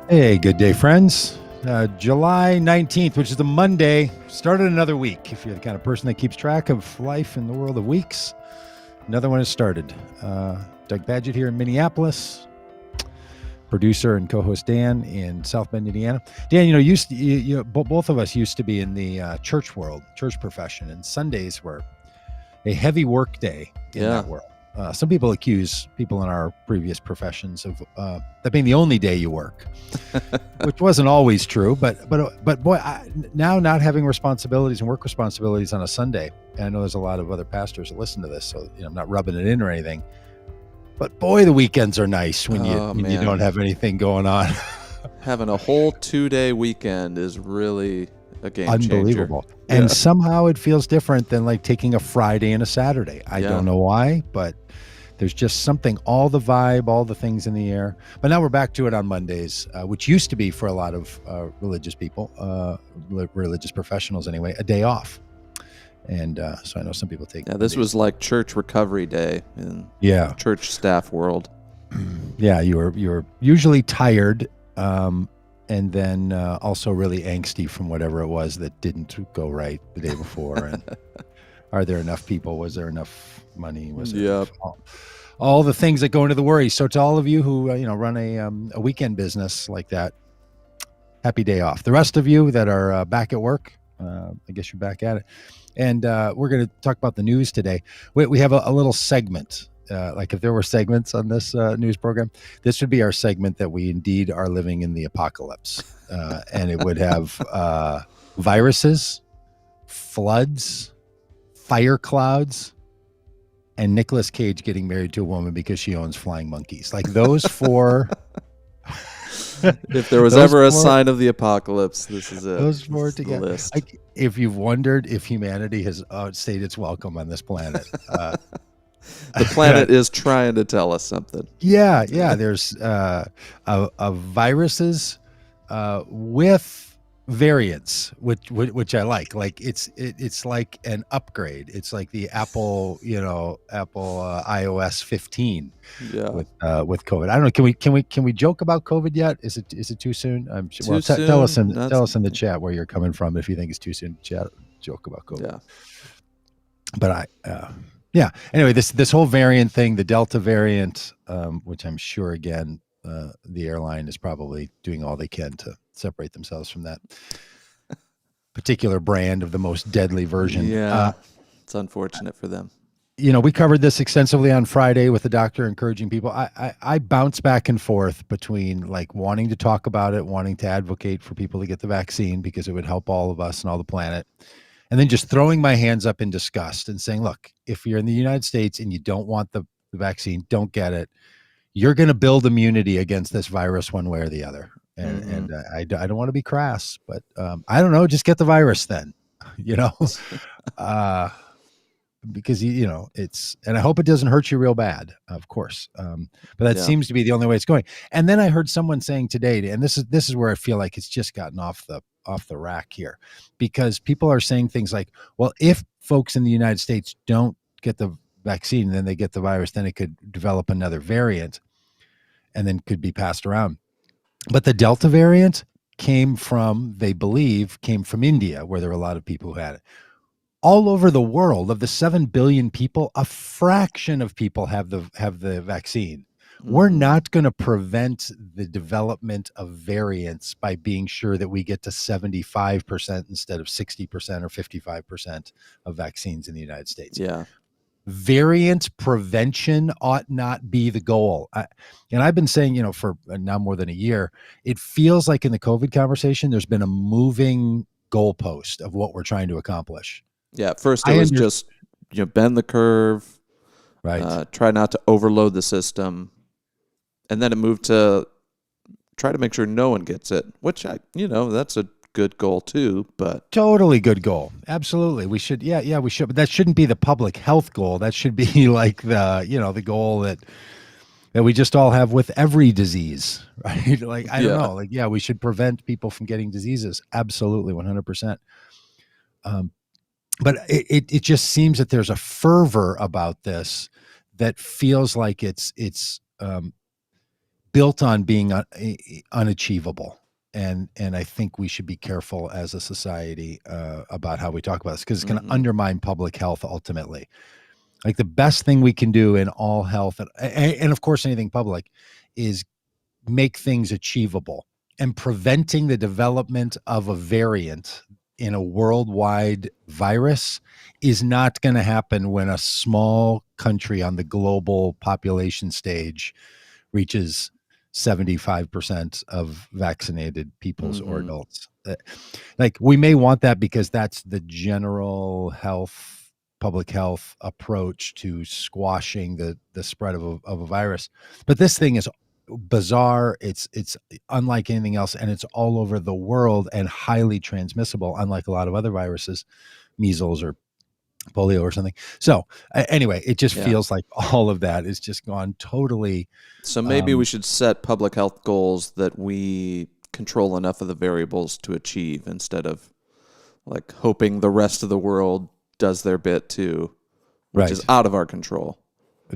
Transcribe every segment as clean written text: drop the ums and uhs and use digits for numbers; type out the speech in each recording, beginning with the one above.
Hey, good day, friends. July 19th, which is the Monday, started another week. If you're the kind of person that keeps track of life in the world of weeks, another one has started. Doug Badgett here in Minneapolis, producer and co-host Dan in South Bend, Indiana. Dan, both of us used to be in the church world, church profession, and Sundays were a heavy work day in that world. Some people accuse people in our previous professions of that being the only day you work, which wasn't always true. But boy, now not having responsibilities and work responsibilities on a Sunday, and I know there's a lot of other pastors that listen to this, so I'm not rubbing it in or anything. But boy, the weekends are nice when you don't have anything going on. Having a whole 2-day weekend is really a game Unbelievable. changer. And somehow it feels different than like taking a Friday and a Saturday. I don't know why, but there's just something, all the vibe, all the things in the air. But now we're back to it on Mondays, which used to be for a lot of religious people, religious professionals anyway, a day off. And so I know some people take. Yeah, this was like church recovery day in church staff world. Yeah, you were usually tired, and then also really angsty from whatever it was that didn't go right the day before. And are there enough people? Was there enough money? Was there all the things that go into the worry? So to all of you who run a weekend business like that, happy day off. The rest of you that are back at work, I guess you're back at it. And we're going to talk about the news today. We have a little segment. Like if there were segments on this news program, this would be our segment that we indeed are living in the apocalypse. And it would have viruses, floods, fire clouds, and Nicolas Cage getting married to a woman because she owns flying monkeys. Like those four. If there was ever a sign of the apocalypse, this is it. Those four together. Like, if you've wondered if humanity has outstayed its welcome on this planet. The planet is trying to tell us something. Yeah. There's viruses with variants, which I like. Like it's like an upgrade. It's like the Apple iOS 15 with COVID. I don't know. Can we joke about COVID yet? Is it too soon? I'm sure. Well, tell us in the chat where you're coming from if you think it's too soon to joke about COVID. Yeah. But anyway, this whole variant thing, the Delta variant, which I'm sure again the airline is probably doing all they can to separate themselves from that particular brand of the most deadly version. Yeah, it's unfortunate for them. We covered this extensively on Friday with the doctor encouraging people. I bounce back and forth between like wanting to talk about it, wanting to advocate for people to get the vaccine because it would help all of us and all the planet. And then just throwing my hands up in disgust and saying, look, if you're in the United States and you don't want the vaccine, don't get it. You're going to build immunity against this virus one way or the other. And I don't want to be crass, but I don't know, just get the virus then, because, it's, and I hope it doesn't hurt you real bad, of course. But that seems to be the only way it's going. And then I heard someone saying today, and this is where I feel like it's just gotten off the rack here, because people are saying things like, well, if folks in the United States don't get the vaccine, then they get the virus, then it could develop another variant and then could be passed around. But the Delta variant they believe came from India, where there were a lot of people who had it. All over the world, of the 7 billion people, a fraction of people have the vaccine. We're not going to prevent the development of variants by being sure that we get to 75% instead of 60% or 55% of vaccines in the United States. Yeah. Variant prevention ought not be the goal. And I've been saying, for now more than a year, it feels like in the COVID conversation, there's been a moving goalpost of what we're trying to accomplish. Yeah. At first it was just, bend the curve, right? Try not to overload the system. And then it moved to try to make sure no one gets it, which that's a good goal too, but totally good goal. Absolutely. We should. Yeah, we should. But that shouldn't be the public health goal. That should be like the goal that we just all have with every disease, right? Like, I don't know, like, we should prevent people from getting diseases. Absolutely. 100%. But it just seems that there's a fervor about this that feels like it's built on being unachievable. And I think we should be careful as a society about how we talk about this, because it's going to Mm-hmm. undermine public health ultimately. Like the best thing we can do in all health, and of course anything public, is make things achievable. And preventing the development of a variant in a worldwide virus is not going to happen when a small country on the global population stage reaches 75% of vaccinated peoples or Mm-hmm. adults. Like we may want that because that's the general health, public health approach to squashing the spread of a virus. But this thing is bizarre. It's unlike anything else, and it's all over the world and highly transmissible, unlike a lot of other viruses, measles or polio or something. So anyway, it just Yeah. feels like all of that is just gone totally. So maybe we um, should set public health goals that we control enough of the variables to achieve instead of like hoping the rest of the world does their bit too, which is right. out of our control.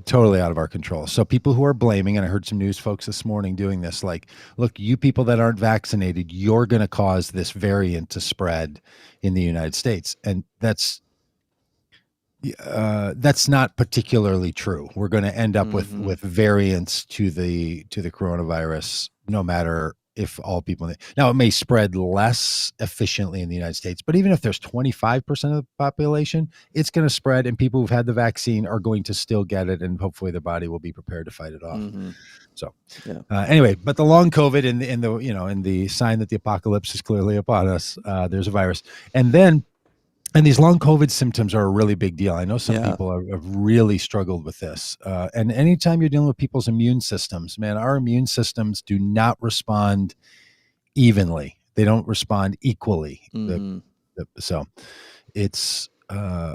Totally out of our control. So people who are blaming, and I heard some news folks this morning doing this, like, look, you people that aren't vaccinated, you're going to cause this variant to spread in the United States. And that's not particularly true. We're going to end up Mm-hmm. with variants to the coronavirus, no matter if all people. Now it may spread less efficiently in the United States, but even if there's 25% of the population, it's going to spread, and people who've had the vaccine are going to still get it, and hopefully their body will be prepared to fight it off. Mm-hmm. So Yeah. anyway, but the long COVID and the sign that the apocalypse is clearly upon us. There's a virus, and then and these long COVID symptoms are a really big deal. I know some Yeah. people have really struggled with this. And anytime you're dealing with people's immune systems, man, our immune systems do not respond evenly. They don't respond equally. Mm-hmm. So it's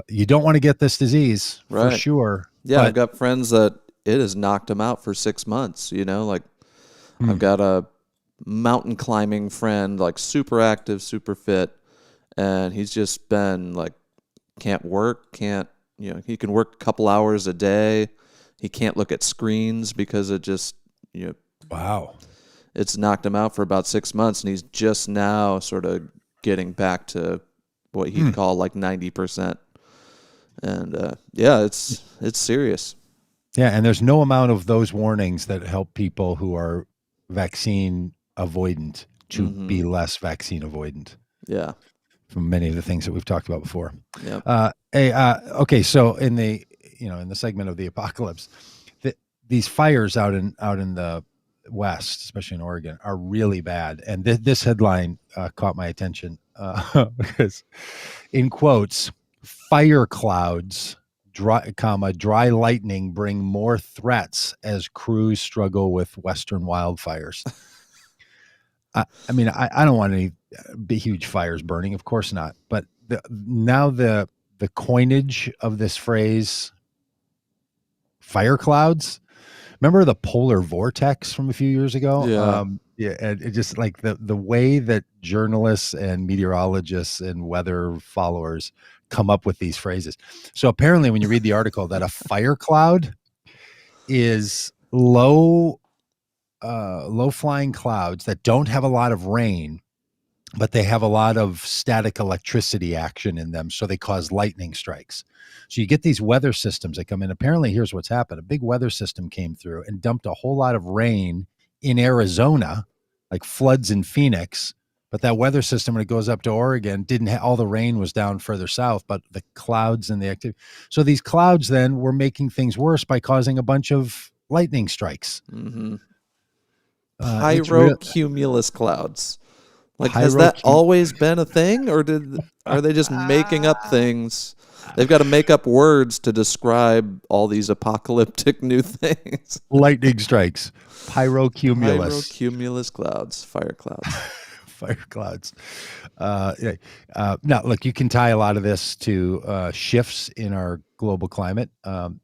you don't want to get this disease for Right. sure. Yeah, I've But got friends that it has knocked them out for 6 months. Like I've hmm, got a mountain climbing friend, like super active, super fit, and he's just been like can't work, can't he can work a couple hours a day. He can't look at screens because it just you know wow. it's knocked him out for about 6 months, and he's just now sort of getting back to what he'd Hmm. call like 90%. And yeah, it's serious. Yeah, and there's no amount of those warnings that help people who are vaccine avoidant to Mm-hmm. be less vaccine avoidant, Yeah. from many of the things that we've talked about before. Yep. Okay, so in the segment of the apocalypse, these fires out in the West, especially in Oregon, are really bad. And this headline caught my attention because, in quotes, fire clouds. Dry lightning bring more threats as crews struggle with western wildfires. I mean, I don't want any big, huge fires burning, of course not. But now the coinage of this phrase, fire clouds. Remember the polar vortex from a few years ago? Yeah. Yeah, and it just like the way that journalists and meteorologists and weather followers come up with these phrases. So apparently, when you read the article, that a fire cloud is low flying clouds that don't have a lot of rain, but they have a lot of static electricity action in them, so they cause lightning strikes. So you get these weather systems that come in. Apparently, here's what's happened. A big weather system came through and dumped a whole lot of rain in Arizona, like floods in Phoenix. But that weather system, when it goes up to Oregon, didn't all the rain was down further south, but the clouds and the activity. So these clouds then were making things worse by causing a bunch of lightning strikes. Mm-hmm. It's real Pyrocumulus clouds. Like, has that pyrocum. always been a thing, or are they just making up things? They've got to make up words to describe all these apocalyptic new things. Lightning strikes, pyrocumulus, Pyrocumulus clouds, fire clouds. fire clouds. Yeah. Now, look, you can tie a lot of this to shifts in our global climate,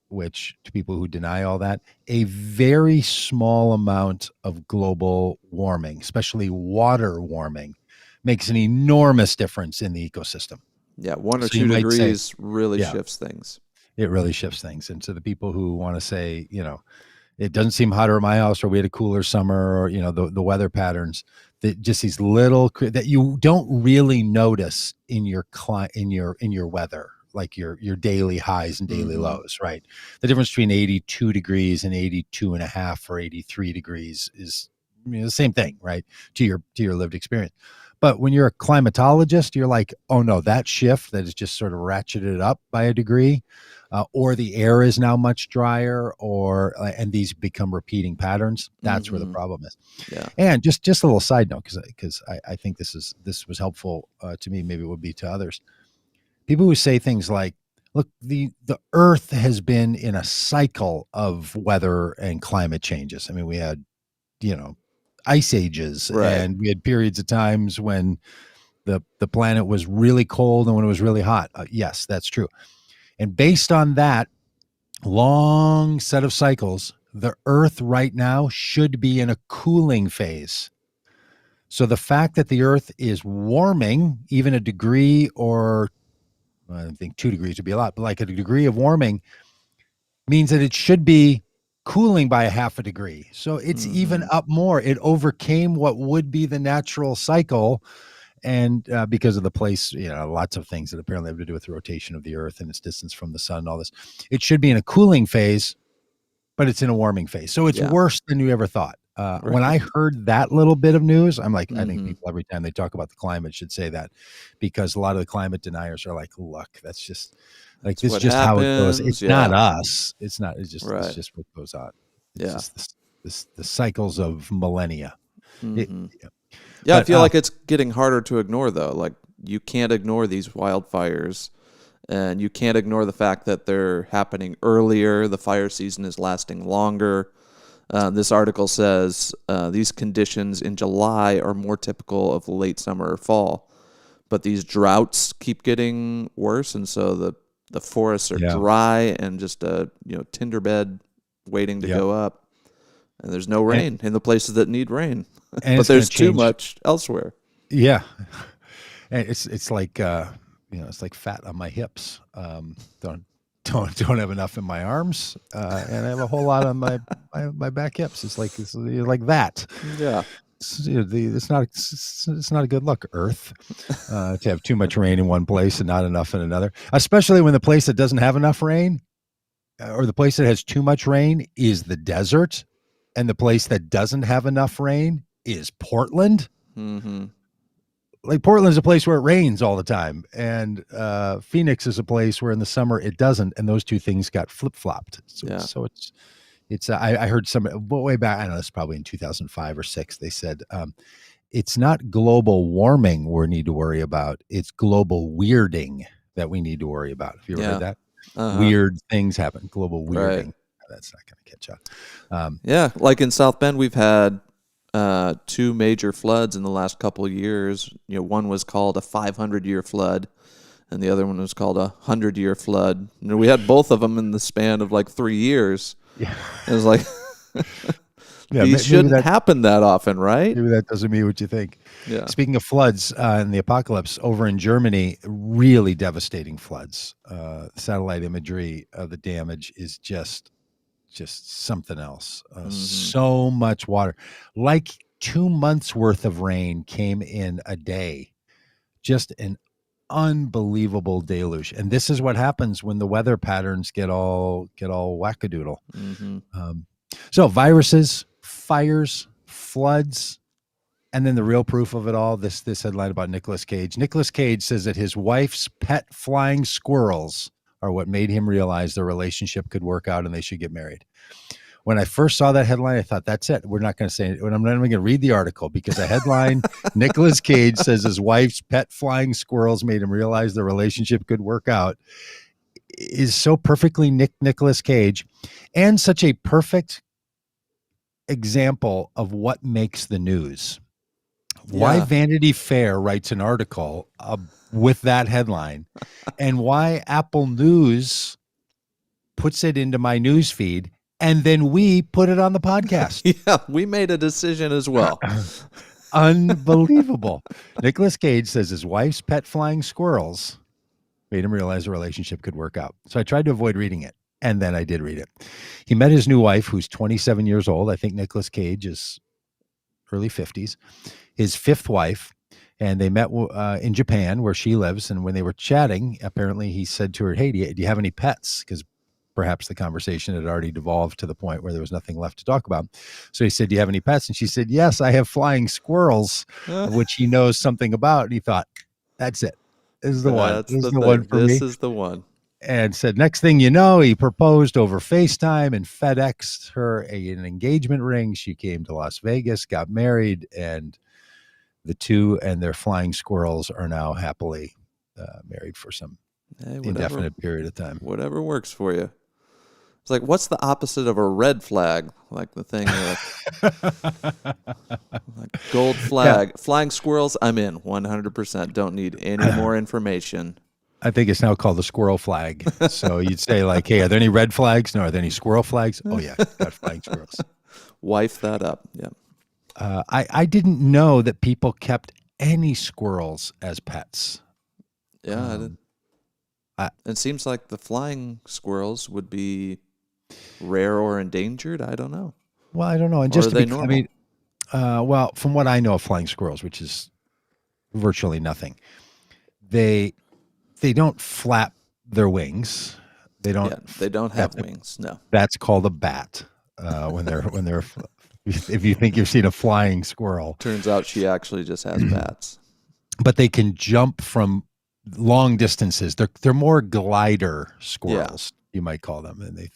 which to people who deny all that, a very small amount of global warming, especially water warming, makes an enormous difference in the ecosystem. Yeah, one or So you two might say, degrees really yeah, shifts things. it really shifts things. And to the people who want to say, It doesn't seem hotter at my house, or we had a cooler summer, or the weather patterns that just these little that you don't really notice in your in your weather, like your daily highs and daily Mm-hmm. lows, right? The difference between 82 degrees and 82 and a half or 83 degrees is the same thing, right? To your lived experience. But when you're a climatologist, you're like, oh no, that shift that is just sort of ratcheted up by a degree, or the air is now much drier, or and these become repeating patterns. That's where the Mm-hmm. problem is. Yeah. And just a little side note, because I think this was helpful to me. Maybe it would be to others. People who say things like, "Look, the Earth has been in a cycle of weather and climate changes." I mean, we had you know ice ages, Right. and we had periods of times when the planet was really cold and when it was really hot. Yes, that's true. And based on that long set of cycles, the Earth right now should be in a cooling phase. So the fact that the Earth is warming, even a degree, or I think 2 degrees would be a lot, but like a degree of warming, means that it should be cooling by a half a degree. So it's even Mm-hmm. up more. It overcame what would be the natural cycle. And because of the place, lots of things that apparently have to do with the rotation of the Earth and its distance from the sun, and all this, it should be in a cooling phase, but it's in a warming phase. So it's Yeah. worse than you ever thought. When I Right. heard that little bit of news, I'm like, I think Mm-hmm. people every time they talk about the climate should say that, because a lot of the climate deniers are like, look, that's just like, That's this is what just how it goes. happens. It's not Yeah. us. It's not, it's Right. just what goes on. It's Yeah. just the cycles of millennia. It, Mm-hmm. yeah. Yeah, I But feel like it's getting harder to ignore though. Like you can't ignore these wildfires and you can't ignore the fact that they're happening earlier. The fire season is lasting longer. This article says these conditions in July are more typical of late summer or fall, but these droughts keep getting worse, and so the forests are yeah, dry and just a tinder bed waiting to yep. go up, and there's no And, rain in the places that need rain, and but it's going to there's too change. much elsewhere. Yeah. And it's like it's like fat on my hips. Don't have enough in my arms, and I have a whole lot on my back hips. It's like that. Yeah. It's not a good look, Earth, to have too much rain in one place and not enough in another. Especially when the place that doesn't have enough rain, or the place that has too much rain, is the desert, and the place that doesn't have enough rain is Portland. Mm-hmm. Like, Portland's a place where it rains all the time, and Phoenix is a place where in the summer it doesn't, and those two things got flip-flopped. So Yeah. it's I heard some way back, I don't know, it's probably in 2005 or 6, they said, it's not global warming we need to worry about, it's global weirding that we need to worry about. Have you ever heard Yeah. that? Uh-huh. Weird things happen, global Right. weirding. That's not going to catch up. Yeah. Like in South Bend, we've had two major floods in the last couple of years. One was called a 500-year flood, and the other one was called a 100-year flood. We had both of them in the span of like 3 years. Yeah. It was like Yeah, these shouldn't happen that often, right? maybe that doesn't mean what you think. Yeah. Speaking of floods and the apocalypse, over in Germany, really devastating floods. Satellite imagery of the damage is just something else. Mm-hmm. So much water, like 2 months worth of rain came in a day. Just an unbelievable deluge. And this is what happens when the weather patterns get all wackadoodle. Mm-hmm. So viruses, fires, floods, and then the real proof of it all, this headline about Nicolas Cage. Nicolas Cage says that his wife's pet flying squirrels are what made him realize their relationship could work out and they should get married. When I first saw that headline, I thought, that's it. We're not going to say it. I'm not even going to read the article, because a headline, Nicolas Cage says his wife's pet flying squirrels made him realize the relationship could work out, is so perfectly Nicolas Cage, and such a perfect example of what makes the news. Why Yeah. Vanity Fair writes an article with that headline, and why Apple News puts it into my news feed, and then we put it on the podcast. Yeah. We made a decision as well. Unbelievable. Nicolas Cage says his wife's pet flying squirrels made him realize the relationship could work out. So I tried to avoid reading it. And then I did read it. He met his new wife, who's 27 years old. I think Nicolas Cage is early 50s. His fifth wife, and they met in Japan where she lives. And when they were chatting, apparently he said to her, "Hey, do you have any pets?" Because perhaps the conversation had already devolved to the point where there was nothing left to talk about. So he said, "Do you have any pets?" And she said, "Yes, I have flying squirrels," of which he knows something about. And he thought, "That's it. This is the one. That's This is the the one thing. for This me." is the one. And said, next thing you know, he proposed over FaceTime and FedExed her an engagement ring. She came to Las Vegas, got married, and the two and their flying squirrels are now happily married for some Hey, indefinite period of time. whatever works for you. It's like, what's the opposite of a red flag? Like the thing, like gold flag, Yeah. flying squirrels. I'm in 100%. Don't need any more information. I think it's now called the squirrel flag. So you'd say like, hey, are there any red flags? No. Are there any squirrel flags? Oh yeah, got flying squirrels. Wife that up. Yeah. I didn't know that people kept any squirrels as pets. Yeah. I did. It seems like the flying squirrels would be rare or endangered. I don't know. Well, I don't know. And Or just are to they be, I normal? mean, well, from what I know of flying squirrels, which is virtually nothing, they don't flap their wings. They don't. Yeah, they don't have That's wings. No. that's called a bat. When they're if you think you've seen a flying squirrel, Turns out she actually just has bats. but they can jump from long distances. They're more glider squirrels, you might call them, and they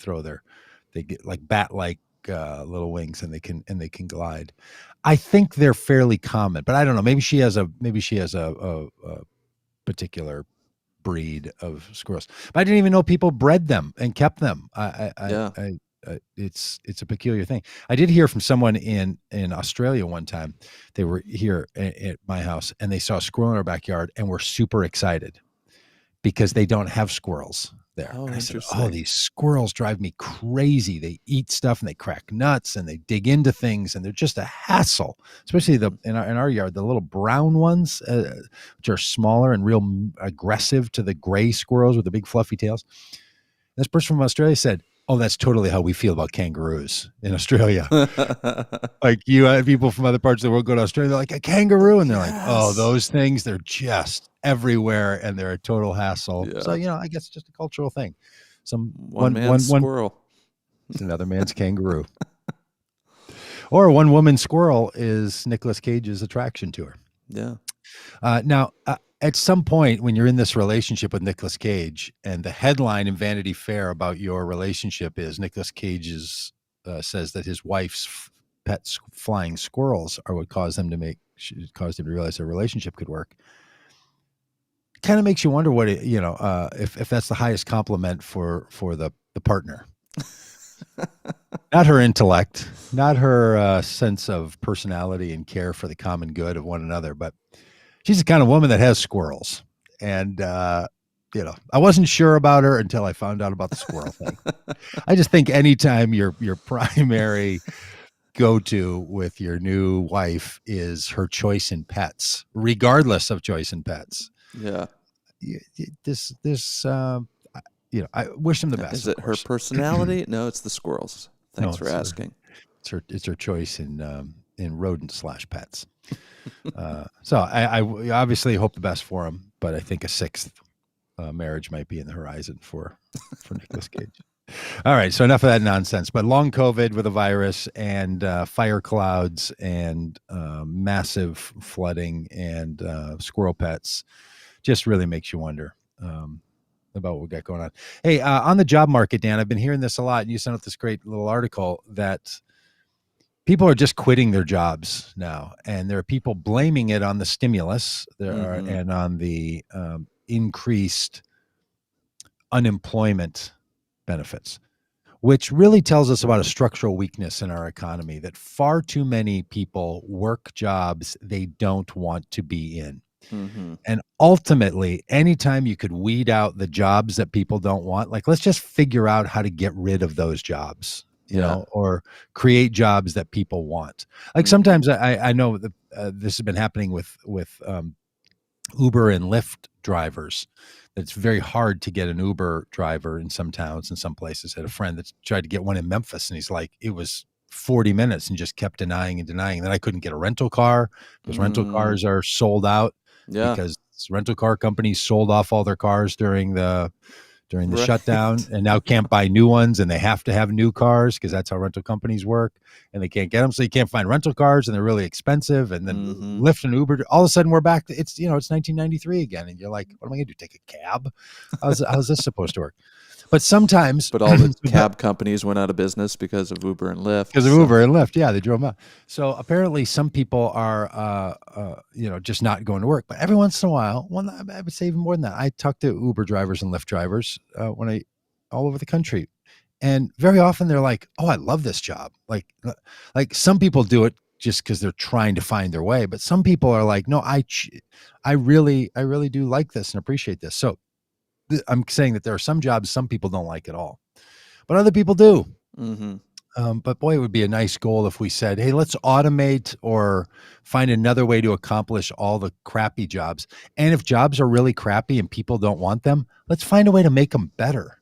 get like bat-like little wings, and they can glide. I think they're fairly common, but I don't know. Maybe she has a particular breed of squirrels. But I didn't even know people bred them and kept them. Yeah. It's a peculiar thing. I did hear from someone in Australia one time. They were here at my house and they saw a squirrel in our backyard and were super excited because they don't have squirrels there. Oh, And I said, "Oh, interesting. these squirrels drive me crazy. They eat stuff and they crack nuts and they dig into things and they're just a hassle." Especially in our yard, the little brown ones, which are smaller and real aggressive to the gray squirrels with the big fluffy tails. This person from Australia said, "Oh, that's totally how we feel about kangaroos in Australia." Like you people from other parts of the world go to Australia, they're like a kangaroo, and they're like, "Oh, Yes. those things, they're just everywhere, and they're a total hassle." So Yeah. I guess it's just a cultural thing. Some One man's one squirrel. another man's kangaroo, or one woman squirrel is Nicolas Cage's attraction to her. Yeah. Now, at some point when you're in this relationship with Nicolas Cage, and the headline in Vanity Fair about your relationship is Nicolas Cage's says that his wife's pet flying squirrels are what caused him to realize their relationship could work. Kind of makes you wonder what if that's the highest compliment for the partner. Not her intellect, not her sense of personality and care for the common good of one another, but she's the kind of woman that has squirrels. And, I wasn't sure about her until I found out about the squirrel thing. I just think anytime your primary go-to with your new wife is her choice in pets, regardless of choice in pets, Yeah. this I wish them the best, Is of it her course. personality? No, it's the squirrels. No, Thanks for asking. it's her choice in rodent/pets. So I obviously hope the best for him, but I think a sixth marriage might be in the horizon for Nicolas Cage. All right, so enough of that nonsense. But long COVID with a virus and fire clouds and massive flooding and squirrel pets just really makes you wonder about what we got going on. Hey, on the job market, Dan, I've been hearing this a lot, and you sent out this great little article that people are just quitting their jobs now, and there are people blaming it on the stimulus and on the increased unemployment benefits, which really tells us about a structural weakness in our economy, that far too many people work jobs they don't want to be in. Mm-hmm. And ultimately, anytime you could weed out the jobs that people don't want, like let's just figure out how to get rid of those jobs, or create jobs that people want. Like sometimes I know that this has been happening with Uber and Lyft drivers. It's very hard to get an Uber driver in some towns and some places. I had a friend that tried to get one in Memphis, and he's like, it was 40 minutes and just kept denying and denying. Then I couldn't get a rental car because rental Mm, cars are sold out yeah. because rental car companies sold off all their cars during the shutdown Right. and now can't buy new ones, and they have to have new cars because that's how rental companies work, and they can't get them. So you can't find rental cars, and they're really expensive. And then Mm-hmm. Lyft and Uber, all of a sudden we're back to, it's 1993 again. And you're like, what am I going to do? Take a cab? How's this supposed to work? But sometimes But all the cab companies went out of business because of Uber and Lyft. because of So Uber and Lyft, yeah, they drove them out. So apparently, some people are, just not going to work. But every once in a while, I would say even more than that, I talk to Uber drivers and Lyft drivers all over the country, and very often they're like, "Oh, I love this job." Like some people do it just because they're trying to find their way, but some people are like, "No, I really do like this and appreciate this." So I'm saying that there are some jobs some people don't like at all, but other people do. mm-hmm. But boy, it would be a nice goal if we said, hey, let's automate or find another way to accomplish all the crappy jobs. And if jobs are really crappy and people don't want them, let's find a way to make them better.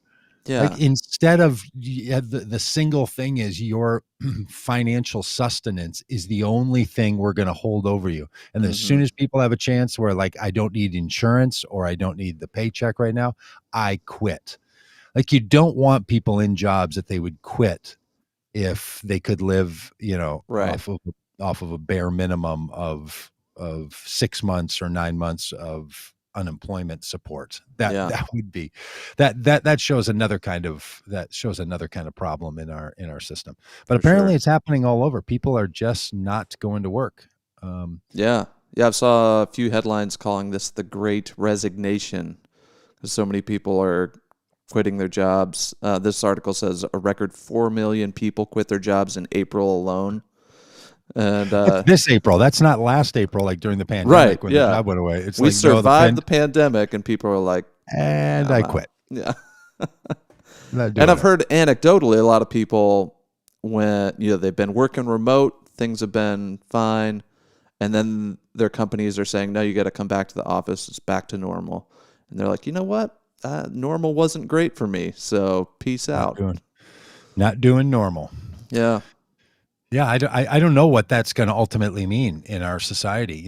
Like Yeah. instead of the single thing is your financial sustenance is the only thing we're going to hold over you. And as Mm-hmm. soon as people have a chance where like, I don't need insurance or I don't need the paycheck right now, I quit. Like you don't want people in jobs that they would quit if they could live, Right. off of a bare minimum of 6 months or 9 months of unemployment support. That Yeah. that would be that shows another kind of problem in our system. But For apparently, sure. it's happening all over. People are just not going to work. Yeah. Yeah. I saw a few headlines calling this the Great Resignation because so many people are quitting their jobs. This article says a record 4 million people quit their jobs in April alone. And That's this April. That's not last April, like during the right. pandemic when the Yeah. job went away. It's We like no, survived the pandemic, and people are like, and I'm I out. quit. Yeah. I'm not And doing I've it. heard anecdotally a lot of people when they've been working remote, things have been fine, and then their companies are saying, "No, you got to come back to the office. It's back to normal." And they're like, "You know what? Normal wasn't great for me, so peace Not out." doing not doing normal. Yeah. Yeah, I don't know what that's going to ultimately mean in our society.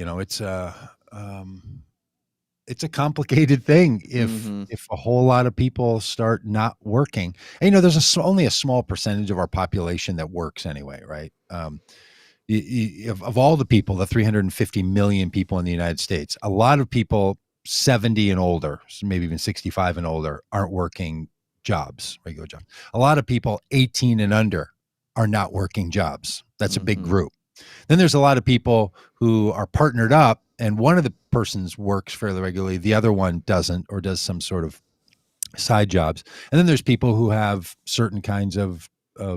It's a complicated thing if Mm-hmm. if a whole lot of people start not working. And, there's only a small percentage of our population that works anyway, right? Of all the people, the 350 million people in the United States, a lot of people 70 and older, so maybe even 65 and older, aren't working jobs, regular jobs. A lot of people 18 and under are not working jobs. That's a big Mm-hmm. group. Then there's a lot of people who are partnered up, and one of the persons works fairly regularly, the other one doesn't, or does some sort of side jobs. And then there's people who have certain kinds of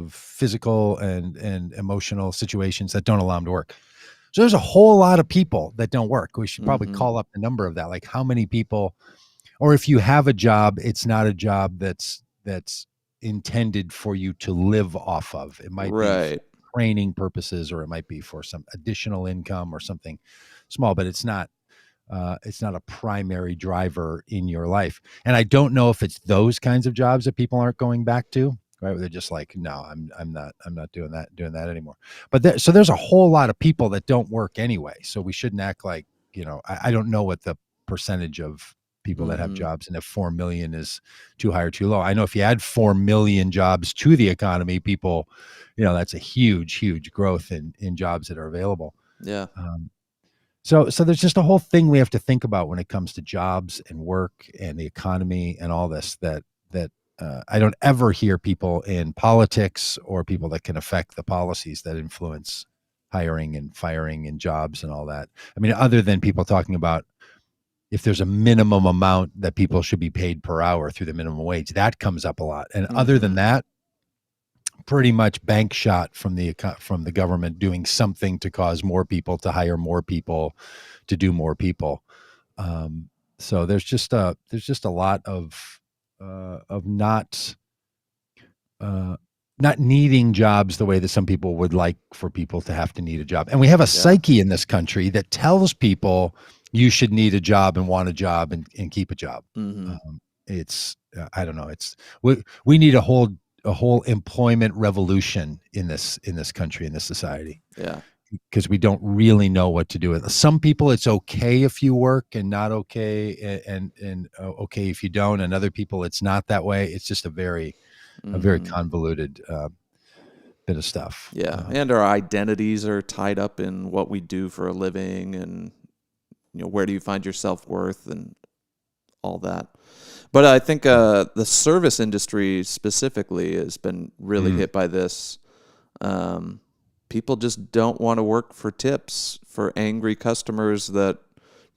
physical and emotional situations that don't allow them to work. So there's a whole lot of people that don't work. We should probably Mm-hmm. call up the number of that. Like how many people, or if you have a job, it's not a job that's intended for you to live off of. It might be for Right. training purposes, or it might be for some additional income or something small, but it's not a primary driver in your life. And I don't know if it's those kinds of jobs that people aren't going back to, right? Where they're just like, no, I'm not doing that anymore. But so there's a whole lot of people that don't work anyway. So we shouldn't act like, I don't know what the percentage of people that have Mm-hmm. jobs and if 4 million is too high or too low. I know if you add 4 million jobs to the economy, people, that's a huge growth in jobs that are available. Yeah. Um, so there's just a whole thing we have to think about when it comes to jobs and work and the economy and all this that I don't ever hear people in politics or people that can affect the policies that influence hiring and firing and jobs and all that. I mean, other than people talking about if there's a minimum amount that people should be paid per hour through the minimum wage, that comes up a lot. And other than Mm-hmm. that, pretty much bank shot from the government doing something to cause more people to hire more people to do more people. So there's just a lot of not needing jobs the way that some people would like for people to have to need a job. And we have a Yeah. psyche in this country that tells people you should need a job and want a job and keep a job. Mm-hmm. It's I don't know. It's we need a whole employment revolution in this country, in this society, Yeah. because we don't really know what to do with it. Some people, it's okay if you work and not okay, okay if you don't, and other people it's not that way. It's just a very Mm-hmm. convoluted bit of stuff. Yeah. And our identities are tied up in what we do for a living, and where do you find your self-worth and all that. But I think the service industry specifically has been really Mm, hit by this. Um, People just don't want to work for tips for angry customers that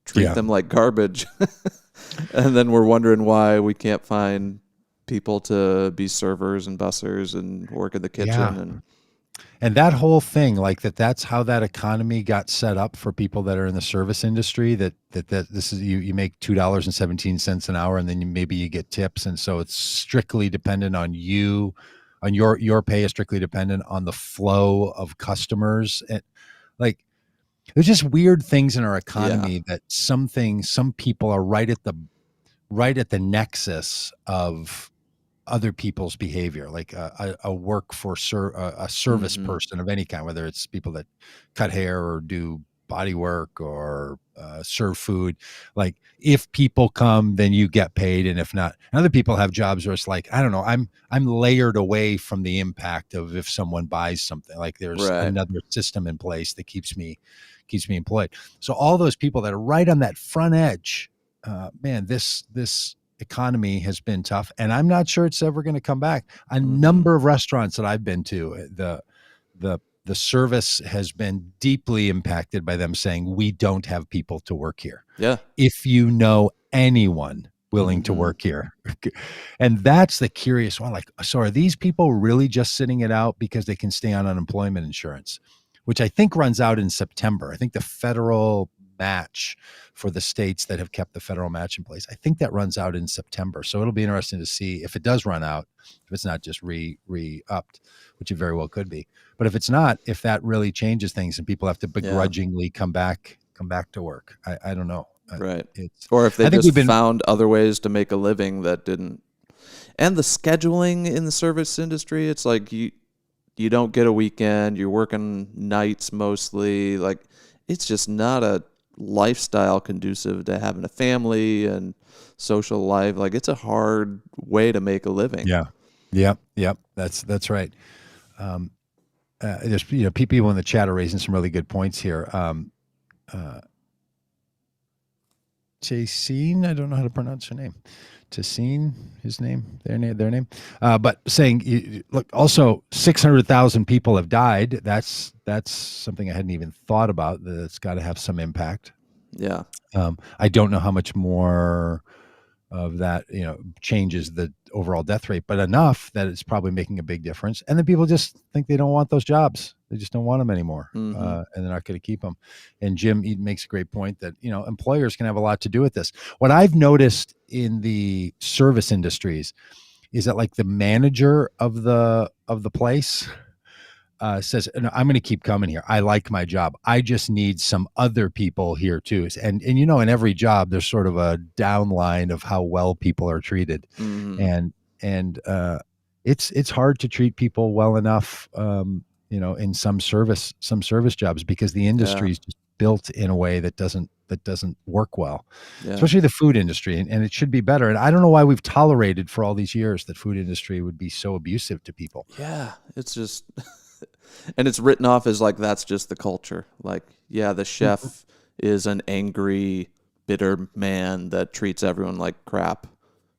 treat yeah, them like garbage. And then we're wondering why we can't find people to be servers and bussers and work in the kitchen. yeah. And And that whole thing, like that's how that economy got set up for people that are in the service industry. That this is you make $2.17 an hour, and then maybe you get tips, and so it's strictly dependent on you, on your pay is strictly dependent on the flow of customers. And like there's just weird things in our yeah. economy that some people are right at the nexus of other people's behavior, like a work for a service Mm-hmm. person of any kind, whether it's people that cut hair or do body work or serve food. Like if people come, then you get paid, and if not, and other people have jobs where it's like I don't know, I'm layered away from the impact of if someone buys something. Like there's Right. another system in place that keeps me employed. So all those people that are right on that front edge, man, this economy has been tough, and I'm not sure it's ever going to come back. A Mm-hmm. number of restaurants that I've been to, the service has been deeply impacted by them saying we don't have people to work here. Yeah. If you know anyone willing to Mm-hmm. work here, and that's the curious one. Like, so are these people really just sitting it out because they can stay on unemployment insurance, which I think runs out in September? I think the federal match for the states that have kept the federal match in place, I think that runs out in September. So it'll be interesting to see if it does run out, if it's not just re upped, which it very well could be. But if it's not, if that really changes things and people have to Yeah. begrudgingly come back to work, I don't know. Right. It's Or if they I think just we've been found other ways to make a living that didn't. And the scheduling in the service industry, it's like you don't get a weekend, you're working nights mostly. Like it's just not a lifestyle conducive to having a family and social life. Like it's a hard way to make a living. yeah. Yep. That's right. Um, there's people in the chat are raising some really good points here. Uh, Chasine, I don't know how to pronounce her name. Tassine, his name, their name. But saying, look, also 600,000 people have died. That's something I hadn't even thought about. That's got to have some impact. Yeah. I don't know how much more of that changes the overall death rate, but enough that it's probably making a big difference. And then people just think they don't want those jobs. They just don't want them anymore, Mm-hmm. and they're not going to keep them. And Jim Eaton makes a great point that employers can have a lot to do with this. What I've noticed in the service industries is that like the manager of the place says, "No, I'm going to keep coming here. I like my job. I just need some other people here too." And in every job, there's sort of a downline of how well people are treated, Mm-hmm. and it's hard to treat people well enough, in some service jobs because the Yeah. industry is just built in a way that doesn't work well, Yeah. especially the food industry, and it should be better. And I don't know why we've tolerated for all these years that food industry would be so abusive to people. Yeah. It's just and it's written off as like that's just the culture. Like, yeah, the chef is an angry, bitter man that treats everyone like crap.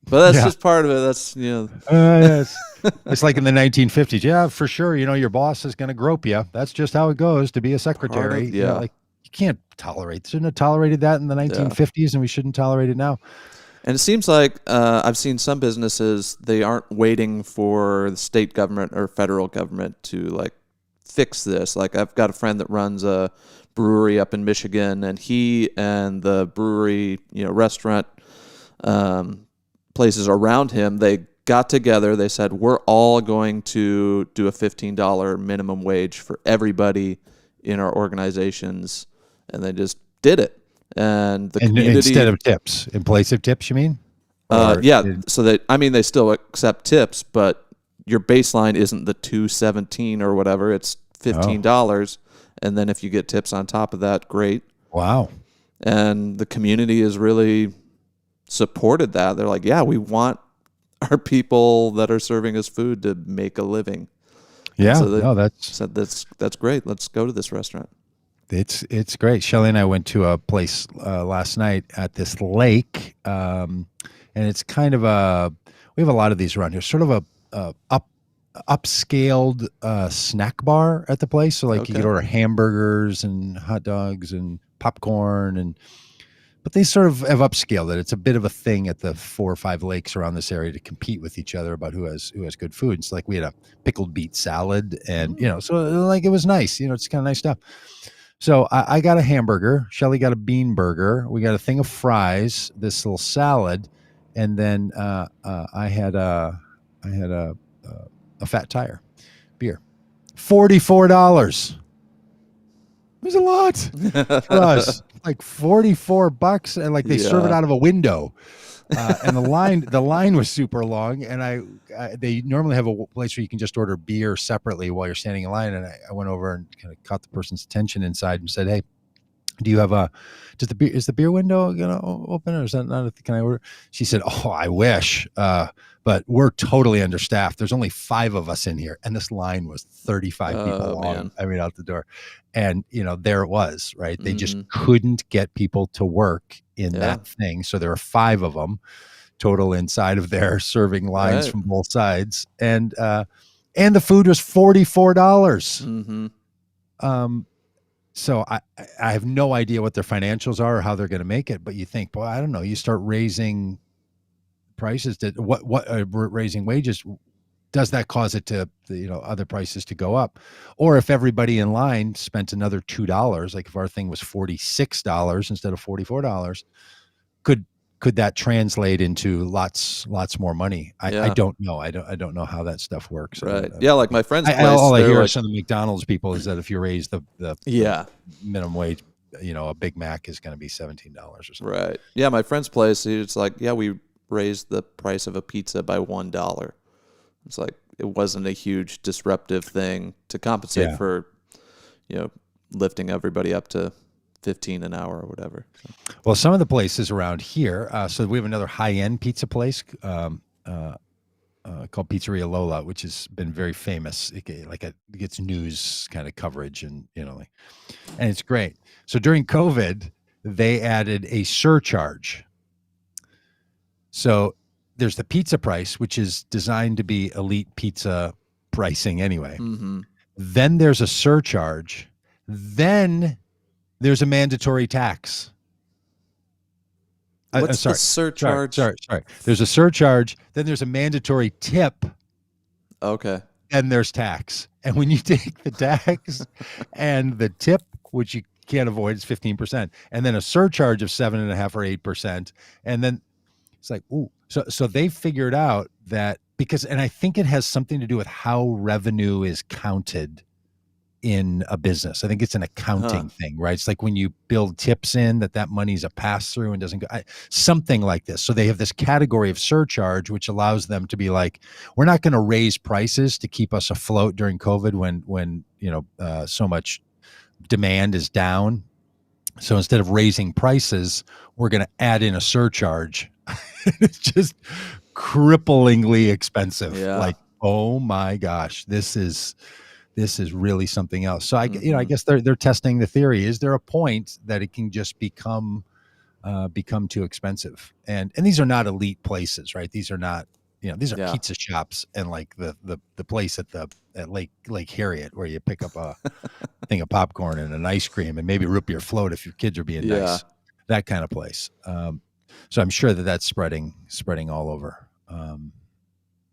But that's Yeah. just part of it. That's Yes. It's like in the 1950s. Yeah, for sure. Your boss is going to grope you. That's just how it goes to be a part secretary. of yeah. Like you can't tolerate. Shouldn't have tolerated that in the Yeah. 1950s, and we shouldn't tolerate it now. And it seems like I've seen some businesses, they aren't waiting for the state government or federal government to like fix this. Like I've got a friend that runs a brewery up in Michigan, and he and the brewery, restaurant places around him, they got together. They said, we're all going to do a $15 minimum wage for everybody in our organizations. And they just did it. and the And instead community. of tips, in place of tips, you mean? Or Yeah, so that, I mean, they still accept tips, but your baseline isn't the 217 or whatever. It's oh, $15, and then if you get tips on top of that, great. wow. And the community has really supported that. They're like, yeah, we want our people that are serving us food to make a living, and Yeah, so they no, that's said that's great. Let's go to this restaurant. it's great. Shelly and I went to a place last night at this lake, and it's kind of a we have a lot of these around here. Sort of a upscaled snack bar at the place. So like you could Okay. order hamburgers and hot dogs and popcorn and but they sort of have upscaled it. It's a bit of a thing at the 4 or 5 lakes around this area to compete with each other about who has good food. It's like we had a pickled beet salad, and Mm. so like it was nice. It's kind of nice stuff. So I got a hamburger. Shelly got a bean burger. We got a thing of fries, this little salad, and then I had a fat tire beer. $44. It was a lot for us. Like $44, and like they serve it Yeah. out of a window. And the line was super long, and they normally have a place where you can just order beer separately while you're standing in line. And I went over and kind of caught the person's attention inside and said, "Hey, do you have a is the beer window open, or is that not can I order?" She said, "Oh, I wish, but we're totally understaffed. There's only 5 of us in here, and this line was 35 people Oh long. man. I mean, out the door, and there it was. Right, they just Hmm. couldn't get people to work in Yeah. that thing. So there are 5 of them total inside of there, serving lines Right. from both sides, and the food was $44. Hmm. Um, so I have no idea what their financials are or how they're going to make it, but you think, boy, I don't know. You start raising prices to raising wages. Does that cause it to other prices to go up? Or if everybody in line spent another $2, like if our thing was $46 instead of $44, could could that translate into lots more money? I Yeah. don't know. I don't know how that stuff works. I don't Right. I Yeah. don't Like know. my friend's All place, I they're hear is like, some of the McDonald's people is that if you raise the yeah. minimum wage, a Big Mac is going to be $17 or something. Right. Yeah. My friend's place, it's like, yeah, we raised the price of a pizza by $1. It's like it wasn't a huge disruptive thing to compensate Yeah. for, you know, lifting everybody up to 15 an hour or whatever. So, Well, some of the places around here, so we have another high-end pizza place called Pizzeria Lola, which has been very famous. It gets news kind of coverage, and and it's great. So during COVID, they added a surcharge. So there's the pizza price, which is designed to be elite pizza pricing anyway. mm-hmm. Then there's a surcharge. Then there's a mandatory tax. What's the Sorry, sorry, surcharge? sorry, sorry. There's a surcharge. Then there's a mandatory tip. Okay. Then there's tax. And when you take the tax and the tip, which you can't avoid, is 15%, and then a surcharge of 7.5 or 8%, and then it's like, ooh. So they figured out that and I think it has something to do with how revenue is counted in a business. I think it's an Huh. accounting thing, right? It's like when you build tips in that money's a pass through and doesn't go something like this. So they have this category of surcharge, which allows them to be like, we're not going to raise prices to keep us afloat during COVID when so much demand is down. So instead of raising prices, we're going to add in a surcharge. It's just cripplingly expensive. Yeah. Like, oh my gosh, this is really something else. So I Mm-hmm. guess they're testing the theory. Is there a point that it can just become too expensive? And these are not elite places, right? These are not these are Yeah. pizza shops and like the place at Lake Harriet where you pick up a thing of popcorn and an ice cream and maybe root beer float if your kids are being Yeah. nice, that kind of place. So I'm sure that's spreading all over.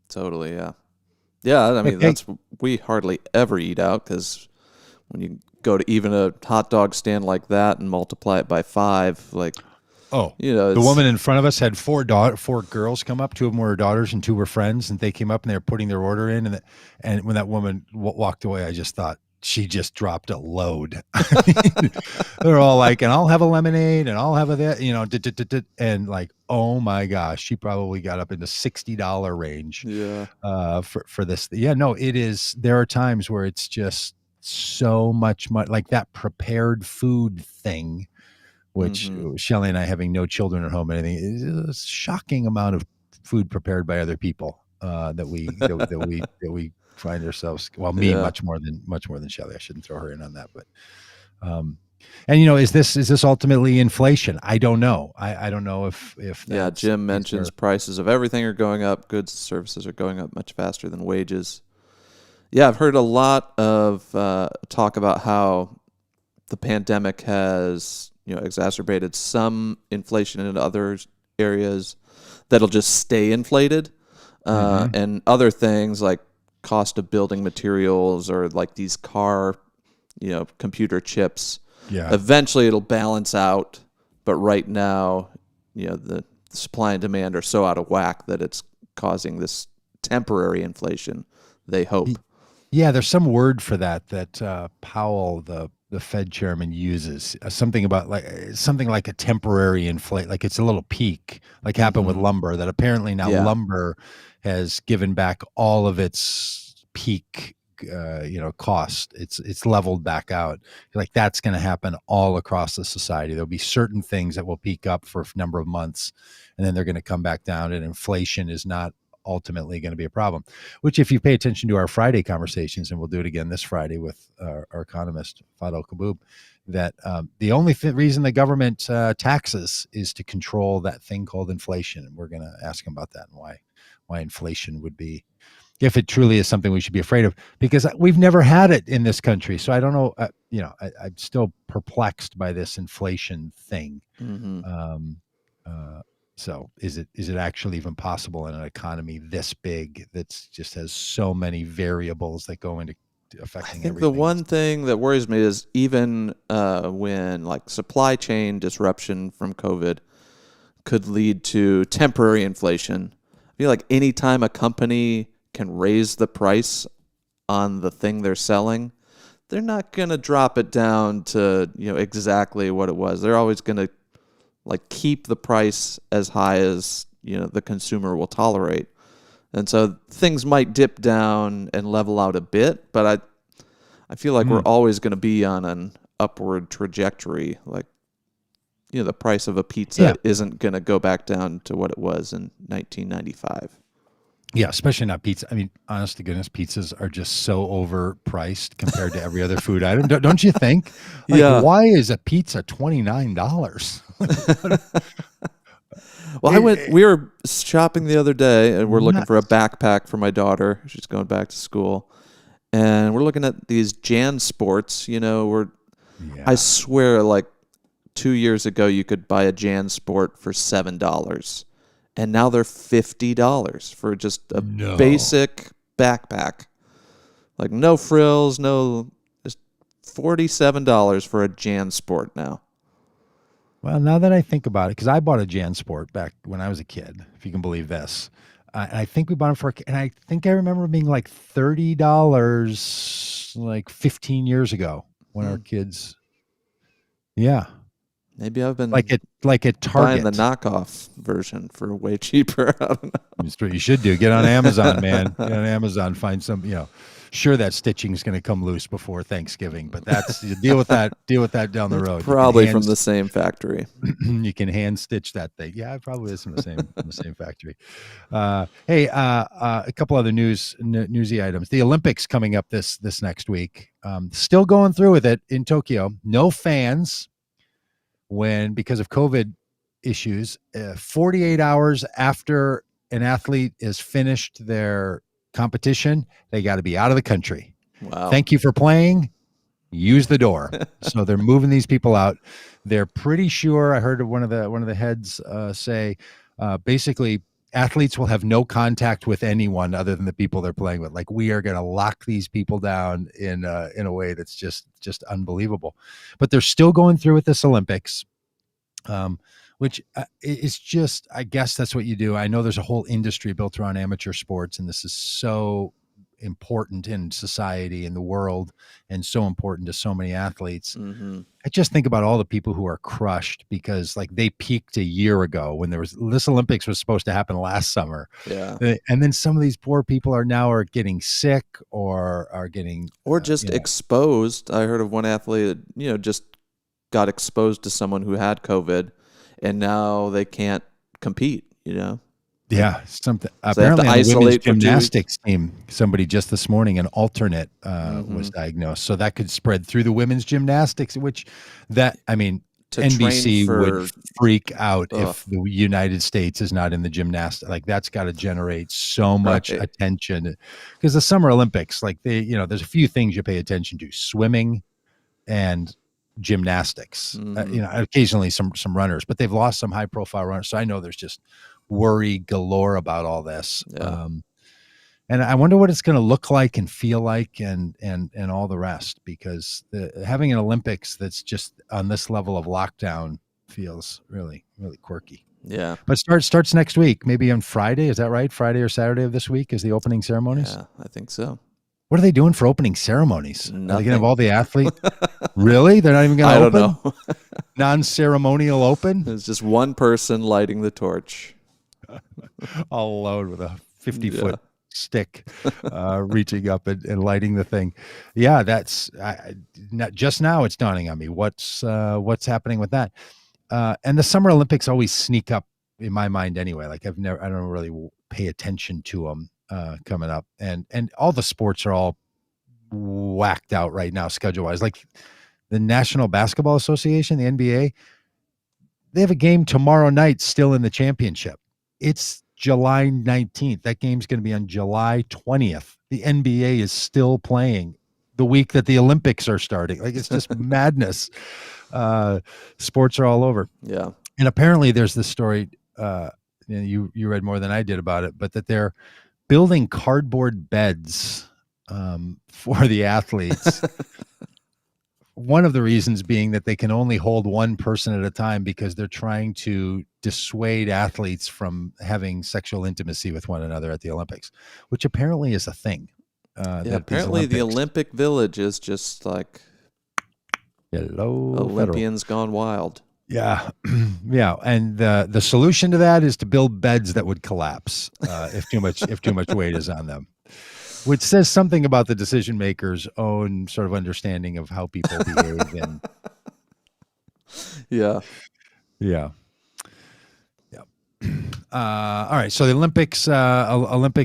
Totally. Yeah. Yeah. I mean, Hey, we hardly ever eat out because when you go to even a hot dog stand like that and multiply it by 5, like, oh, the it's, woman in front of us had four girls come up. 2 of them were her daughters and 2 were friends, and they came up and they were putting their order in. And when that woman walked away, I just thought, she just dropped a load. I mean, they're all like, and I'll have a lemonade and I'll have a that, and like, oh my gosh, she probably got up into $60 range Yeah. for this. Yeah, no, it is. There are times where it's just so much like that prepared food thing, which Mm-hmm. Shelly and I, having no children at home, and anything, is a shocking amount of food prepared by other people that we find ourselves. Well, me Yeah. much more than Shelly. I shouldn't throw her in on that, but um, and is this ultimately inflation? I don't know. I don't know if Yeah. that's Jim these mentions are. prices of everything are going up. Goods and services are going up much faster than wages. Yeah, I've heard a lot of talk about how the pandemic has, exacerbated some inflation in other areas that'll just stay inflated, Mhm. and other things like cost of building materials or like these car, computer chips. Yeah. Eventually, it'll balance out, but right now, the supply and demand are so out of whack that it's causing this temporary inflation. They hope. Yeah, there's some word for that Powell, the Fed chairman, uses something about like something like a temporary inflate, like it's a little peak, like happened with Mm-hmm. lumber. That apparently now Yeah. lumber has given back all of its peak, cost. It's leveled back out. Like that's going to happen all across the society. There'll be certain things that will peak up for a number of months, and then they're going to come back down. And inflation is not ultimately going to be a problem, which if you pay attention to our Friday conversations, and we'll do it again this Friday with our economist, Fadl Kaboub, that the only reason the government taxes is to control that thing called inflation. And we're going to ask him about that and why inflation would be, if it truly is something we should be afraid of, because we've never had it in this country. So I don't know, I'm still perplexed by this inflation thing. Mm-hmm. Um, uh, so is it actually even possible in an economy this big that's just has so many variables that go into I affecting think the everything? one thing that worries me is even when like supply chain disruption from COVID could lead to temporary inflation. I feel like anytime a company can raise the price on the thing they're selling, they're not going to drop it down to, exactly what it was. They're always going to like keep the price as high as, the consumer will tolerate. And so things might dip down and level out a bit, but I feel like we're Hmm. always going to be on an upward trajectory. Like, the price of a pizza Yeah, isn't going to go back down to what it was in 1995. yeah, especially not pizza. I mean, honest to goodness, pizzas are just so overpriced compared to every other food item. Don't you think? Like, Yeah. why is a pizza $29? Well, we were shopping the other day and we're looking for a Nuts. backpack for my daughter. She's going back to school. And we're looking at these Jan Sports, I Yeah. swear like 2 years ago you could buy a Jan Sport for $7. And now they're $50 for just a No. basic backpack. Like no frills, no, just $47 for a Jan Sport now. Well, now that I think about it, because I bought a JanSport back when I was a kid, if you can believe this. And I think we bought them and I think I remember it being like $30 like 15 years ago when our Hmm. kids, yeah, Maybe I've like been at buying the Target. knockoff version for way cheaper. I don't know. That's what you should do. Get on Amazon, man. Get on Amazon, find some, sure that stitching is going to come loose before Thanksgiving, but that's you deal with that down the It's road. You can probably from the same factory. you can hand stitch that thing. Yeah, it probably is from the same factory. Hey, a couple other newsy items. The Olympics coming up this next week. Still going through with it in Tokyo. No fans because of COVID issues. 48 hours after an athlete has finished their competition, they got to be out of the country. Wow. Thank you for playing. Use the door. So they're moving these people out. They're pretty sure. I heard one of the heads say, basically, athletes will have no contact with anyone other than the people they're playing with. Like we are going to lock these people down in a way that's just unbelievable. But they're still going through with this Olympics. Which is just, I guess that's what you do. I know there's a whole industry built around amateur sports, and this is so important in society, in the world, and so important to so many athletes. Mm-hmm. I just think about all the people who are crushed because like they peaked a year ago when this Olympics was supposed to happen last summer. Yeah. And then some of these poor people are getting sick or are getting, Or just exposed. I heard of one athlete that, just got exposed to someone who had COVID, and now they can't compete, Like, yeah, something so they have to apparently on the women's isolate for 2 weeks. gymnastics team, somebody just this morning, an alternate Mm-hmm. was diagnosed. So that could spread through the women's gymnastics, I mean, To train NBC would for, freak out ugh, if the United States is not in the gymnastics. Like that's got to generate so much right. attention because the Summer Olympics, like there's a few things you pay attention to: swimming and gymnastics. Mm-hmm. Occasionally some runners, but they've lost some high profile runners. So I know there's just worry galore about all this. Yeah. And I wonder what it's going to look like and feel like and all the rest, because having an Olympics that's just on this level of lockdown feels really, really quirky. Yeah. But starts next week, maybe on Friday. Is that right? Friday or Saturday of this week is the opening ceremonies. Yeah, I think so. What are they doing for opening ceremonies? Are they going to have Nothing. all the athletes? Really? They're not even going I to don't open? know. Non-ceremonial open? It's just one person lighting the torch. All alone with a Yeah. 50-foot stick reaching up and lighting the thing. Yeah, that's not just now it's dawning on me what's happening with that. And the Summer Olympics always sneak up in my mind anyway. Like I don't really pay attention to them coming up, and all the sports are all whacked out right now schedule wise. Like the National Basketball Association, the NBA, they have a game tomorrow night still in the championship. It's July 19th. That game's going to be on July 20th. The NBA is still playing the week that the Olympics are starting. Like it's just madness. Sports are all over. Yeah. And apparently there's this story, you read more than I did about it, but that they're building cardboard beds for the athletes. One of the reasons being that they can only hold one person at a time because they're trying to dissuade athletes from having sexual intimacy with one another at the Olympics, which apparently is a thing. Yeah, apparently the Olympic Village is just like Olympians gone wild. Yeah. Yeah. And the solution to that is to build beds that would collapse if too much weight is on them. Which says something about the decision maker's own sort of understanding of how people behave. And Yeah. yeah. All right. So the Olympics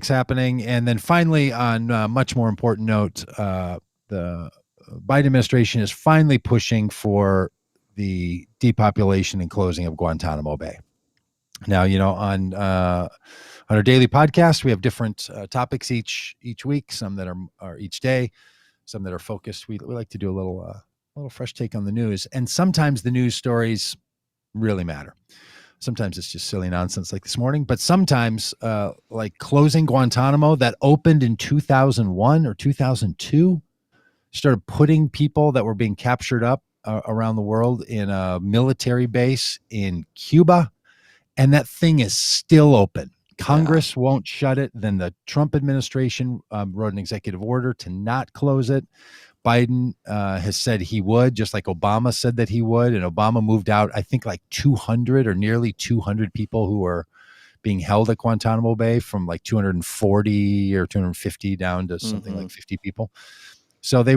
happening. And then finally, on a much more important note, the Biden administration is finally pushing for the depopulation and closing of Guantanamo Bay. Now, on our daily podcast, we have different topics each week, some that are each day, some that are focused. We like to do a little fresh take on the news. And sometimes the news stories really matter. Sometimes it's just silly nonsense like this morning, but sometimes like closing Guantanamo that opened in 2001 or 2002, started putting people that were being captured up around the world in a military base in Cuba. And that thing is still open. Congress won't shut it. Then the Trump administration wrote an executive order to not close it. Biden has said he would, just like Obama said that he would. And Obama moved out, I think, like 200 or nearly 200 people who were being held at Guantanamo Bay, from like 240 or 250 down to something like 50 people. So they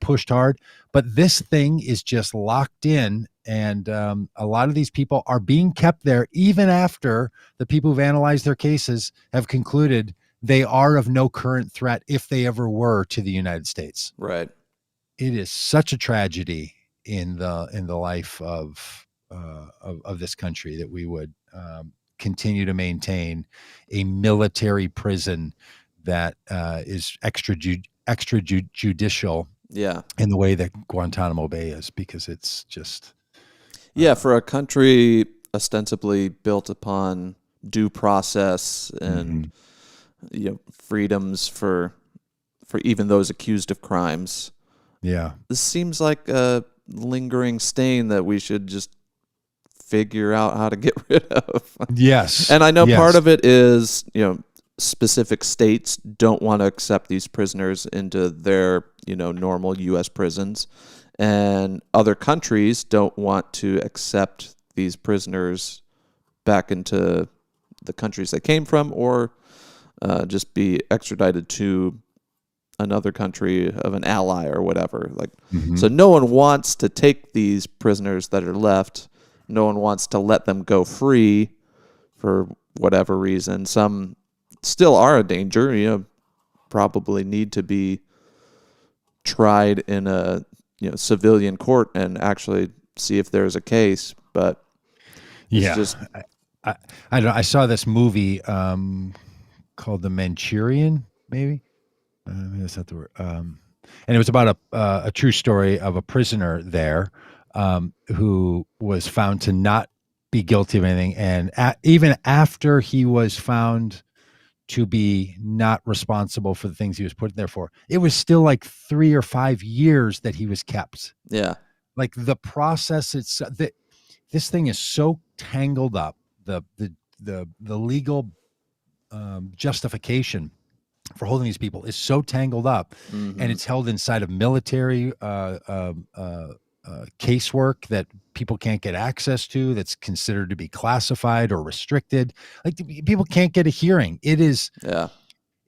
pushed hard, but this thing is just locked in. And a lot of these people are being kept there even after the people who've analyzed their cases have concluded they are of no current threat, if they ever were, to the United States. Right. It is such a tragedy in the life of this country that we would continue to maintain a military prison that is extrajudicial. Yeah. In the way that Guantanamo Bay is, because it's just. Yeah, for a country ostensibly built upon due process and freedoms for even those accused of crimes. Yeah. This seems like a lingering stain that we should just figure out how to get rid of. Yes. And I know part of it is, specific states don't want to accept these prisoners into their, normal U.S. prisons, and other countries don't want to accept these prisoners back into the countries they came from, or just be extradited to another country of an ally or whatever. Like, Mm-hmm. so no one wants to take these prisoners that are left. No one wants to let them go free for whatever reason. Some still are a danger, probably need to be tried in a civilian court and actually see if there's a case. But it's Yeah. just I, I don't know. I saw this movie called The Manchurian, maybe. Maybe that's not the word. And it was about a true story of a prisoner there who was found to not be guilty of anything, and even after he was found to be not responsible for the things he was put there for, it was still like 3 or 5 years that he was kept. yeah, Like the process, this thing is so tangled up. The legal justification for holding these people is so tangled up, and mm-hmm. it's held inside of military casework that people can't get access to, that's considered to be classified or restricted. Like people can't get a hearing. Yeah,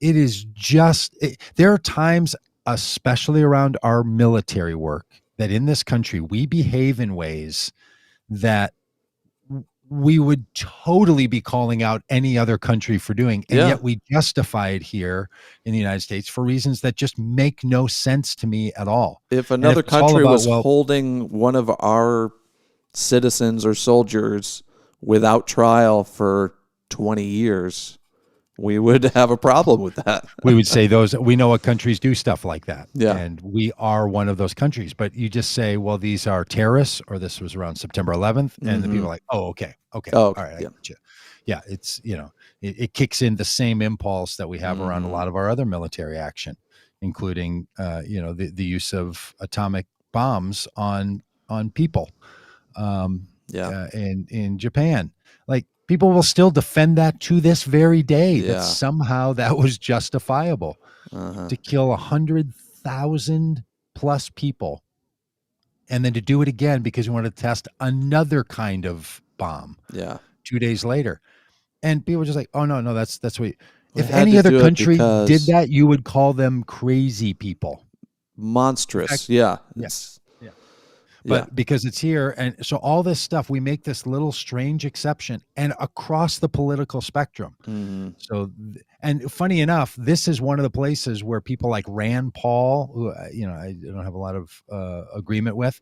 There are times, especially around our military work, that in this country we behave in ways that we would totally be calling out any other country for doing, and yeah. yet we justify it here in the United States for reasons that just make no sense to me at all. If And if another it's all country about, was well, holding one of our citizens or soldiers without trial for 20 years, we would have a problem with that. we would say we know what countries do stuff like that, Yeah. and we are one of those countries. But you just say, well, these are terrorists, or this was around September 11th, and the people are like, oh, okay, Oh, all right, I yeah. get you. Yeah, it's it kicks in the same impulse that we have around a lot of our other military action, including the use of atomic bombs on people, Yeah. in Japan. Like people will still defend that to this very day, that Yeah. somehow that was justifiable Uh-huh. to kill 100,000 plus people, and then to do it again because we want to test another kind of bomb Yeah. 2 days later. And people are just like, oh no, that's what. We If had any to other do it country did because that, you would call them crazy people. In fact, monstrous. Yeah. yeah, It's yeah. yeah. But because it's here, and so all this stuff, we make this little strange exception, and across the political spectrum. Mm-hmm. So, and funny enough, this is one of the places where people like Rand Paul, who I don't have a lot of agreement with,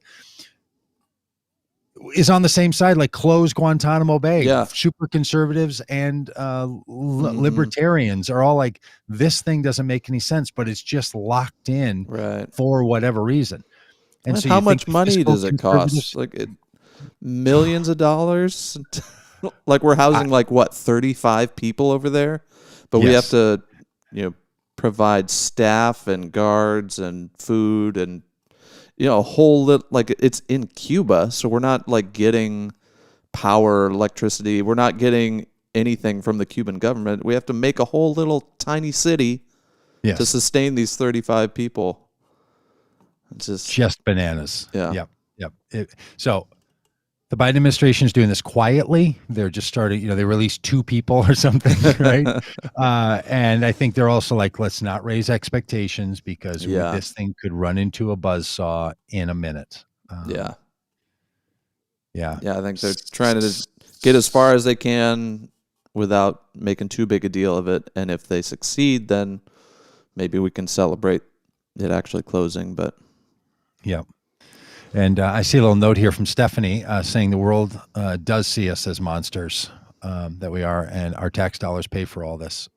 is on the same side. Like close Guantanamo Bay. Yeah. Super conservatives and Mm-hmm. libertarians are all like, this thing doesn't make any sense, but it's just locked in Right. for whatever reason. And And so how you think much the money fiscal does it cost? conservatives, Like millions of dollars? Like we're housing like what, 35 people over there? But we have yes, to, provide staff and guards and food and a whole like it's in Cuba, so we're not like getting power, electricity. We're not getting anything from the Cuban government. We have to make a whole little tiny city to yes, sustain these 35 people. It's just bananas. yeah. Yep. So the Biden administration is doing this quietly. They're just starting, they released 2 people or something, right? And I think they're also like, let's not raise expectations because Yeah. this thing could run into a buzzsaw in a minute. Yeah. Yeah. Yeah, I think they're trying to get as far as they can without making too big a deal of it. And if they succeed, then maybe we can celebrate it actually closing. But Yeah. And I see a little note here from Stephanie saying the world does see us as monsters, that we are, and our tax dollars pay for all this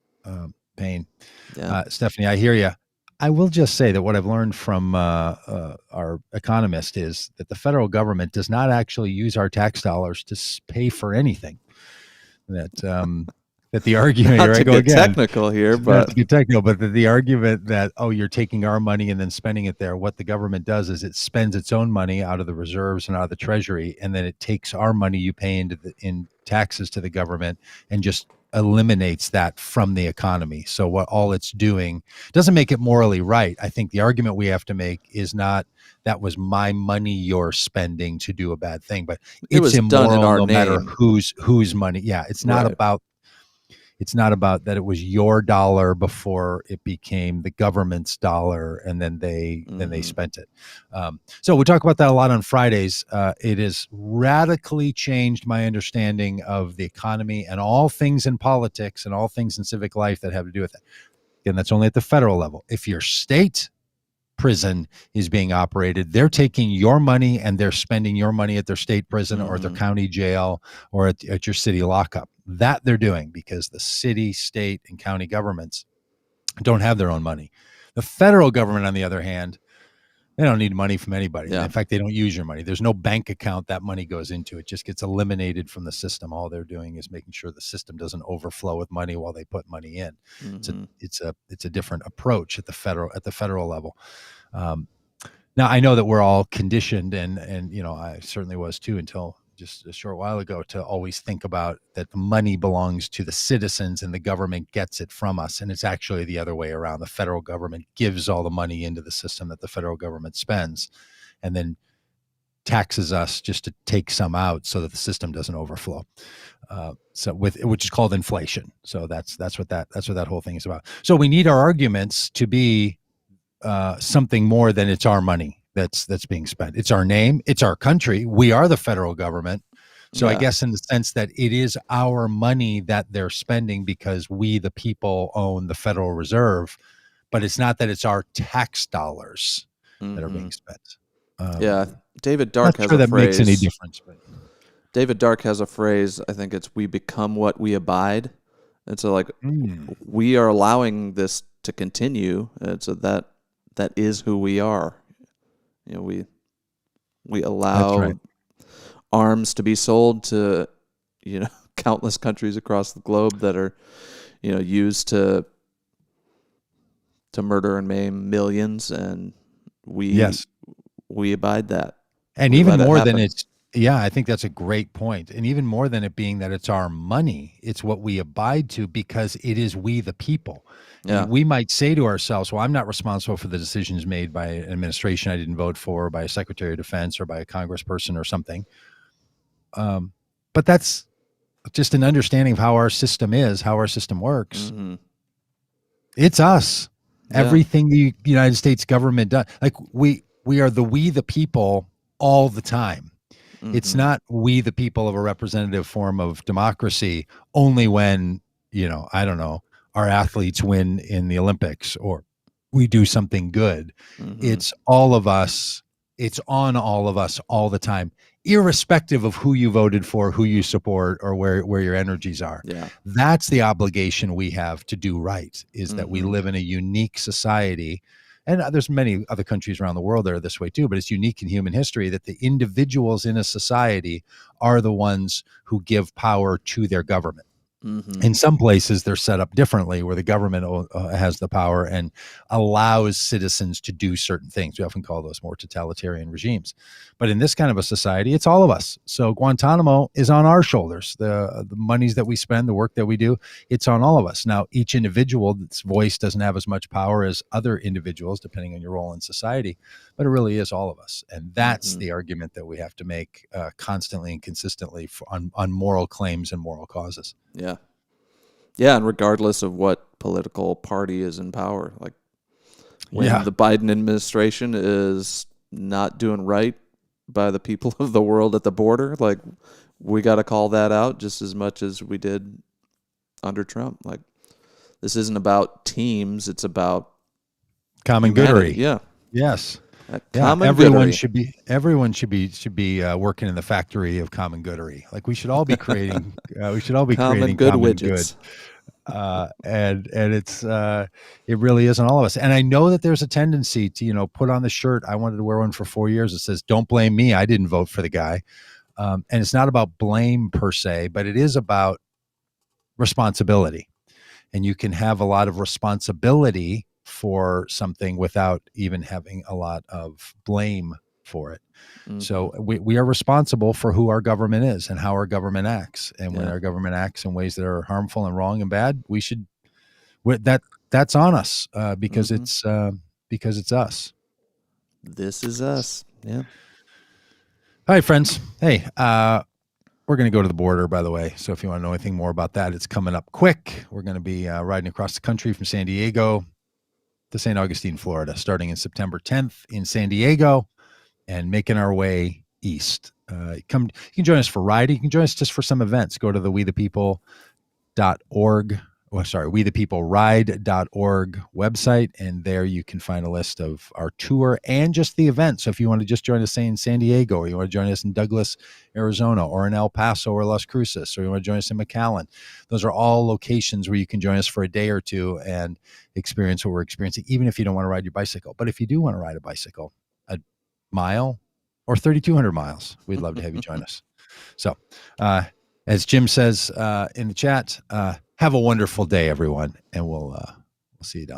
pain. yeah, Stephanie, I hear you. I will just say that what I've learned from our economist is that the federal government does not actually use our tax dollars to pay for anything. That that the argument, Not here I to go get again, technical here, not but to get technical, but the argument that, oh, you're taking our money and then spending it there. What the government does is it spends its own money out of the reserves and out of the treasury, and then it takes our money you pay in taxes to the government and just eliminates that from the economy. So what all it's doing doesn't make it morally right. I think the argument we have to make is not that was my money you're spending to do a bad thing, but it it's was done in immoral our no matter name. whose money. Yeah, Right. it's not about that it was your dollar before it became the government's dollar, and then they Hmm. spent it. So we talk about that a lot on Fridays. It has radically changed my understanding of the economy and all things in politics and all things in civic life that have to do with it. Again, that's only at the federal level. If your state prison is being operated, they're taking your money and they're spending your money at their state prison or at their Hmm. county jail or at your city lockup. That they're doing because the city, state, and county governments don't have their own money. The federal government, on the other hand, they don't need money from anybody. Yeah. In fact, they don't use your money. There's no bank account that money goes into. It just gets eliminated from the system. All they're doing is making sure the system doesn't overflow with money while they put money in. It's a Hmm. it's a different approach at the federal level. Um, Now I know that we're all conditioned, and I certainly was too until just a short while ago, to always think about that the money belongs to the citizens and the government gets it from us, and it's actually the other way around. The federal government gives all the money into the system that the federal government spends, and then taxes us just to take some out so that the system doesn't overflow. Which is called inflation. So that's what that whole thing is about. So we need our arguments to be something more than it's our money that's being spent. It's our name. It's our country. We are the federal government. So I Yeah. guess in the sense that it is our money that they're spending because we, the people, own the Federal Reserve, but it's not that it's our tax dollars that are Hmm. being spent. Yeah. Um, David Not Dark has sure a that makes any phrase. difference, but David Dark has a phrase. I think it's "we become what we abide." And so, like, mm, we are allowing this to continue, and so that is who we are. We that's right. allow arms to be sold to countless countries across the globe that are used to murder and maim millions, and we Yes. we abide that. And We even let it more than happen. it's, yeah, I think that's a great point. And even more than it being that it's our money, it's what we abide to because it is we the people. Yeah. We might say to ourselves, well, I'm not responsible for the decisions made by an administration I didn't vote for, or by a secretary of defense, or by a congressperson or something. Um, but that's just an understanding of how our system is, how our system works. Hmm. It's us. Yeah. Everything the United States government does, like we are we the people all the time. It's Hmm. not we the people of a representative form of democracy only when, I don't know, our athletes win in the Olympics or we do something good. Hmm. It's all of us. It's on all of us all the time, irrespective of who you voted for, who you support, or where your energies are. Yeah. That's the obligation we have to do right, is that we Hmm. live in a unique society. And there's many other countries around the world that are this way too, but it's unique in human history that the individuals in a society are the ones who give power to their government. Hmm. In some places they're set up differently where the government has the power and allows citizens to do certain things. We often call those more totalitarian regimes, but in this kind of a society it's all of us. So Guantanamo is on our shoulders. The monies that we spend, the work that we do, it's on all of us. Now each individual's voice doesn't have as much power as other individuals depending on your role in society, but it really is all of us. And that's Hmm. the argument that we have to make constantly and consistently on moral claims and moral causes. Yeah. Yeah, and regardless of what political party is in power, like when Yeah. the Biden administration is not doing right by the people of the world at the border, like we got to call that out just as much as we did under Trump. Like this isn't about teams, it's about Common humanity. goodery. Yeah. Yes. That Yeah. common Everyone goodery. should be. Everyone should be working in the factory of common goodery. Like we should all be creating. We should all be Common creating good common good. widgets. And it really is on all of us. And I know that there's a tendency to put on the shirt. I wanted to wear one for 4 years. It says, "Don't blame me. I didn't vote for the guy." And it's not about blame per se, but it is about responsibility, and you can have a lot of responsibility for something without even having a lot of blame for it. Mm-hmm. So we are responsible for who our government is and how our government acts. And when Yeah. our government acts in ways that are harmful and wrong and bad, we should that that's on us Mm-hmm. because it's us. This is us. Yeah. All right, friends. Hey, we're going to go to the border, by the way. So if you want to know anything more about that, it's coming up quick. We're going to be riding across the country from San Diego to St. Augustine, Florida, starting in September 10th in San Diego and making our way east. You can join us for riding. You can join us just for some events. Go to the wethepeople.org. wethepeopleride.org website, and there you can find a list of our tour and just the event. So if you want to just join us, say in San Diego, or you want to join us in Douglas, Arizona, or in El Paso or Las Cruces, or you want to join us in McAllen, those are all locations where you can join us for a day or two and experience what we're experiencing, even if you don't want to ride your bicycle. But if you do want to ride a bicycle, a mile or 3,200 miles, we'd love to have you join us. So, as Jim says in the chat, have a wonderful day, everyone, and we'll see you down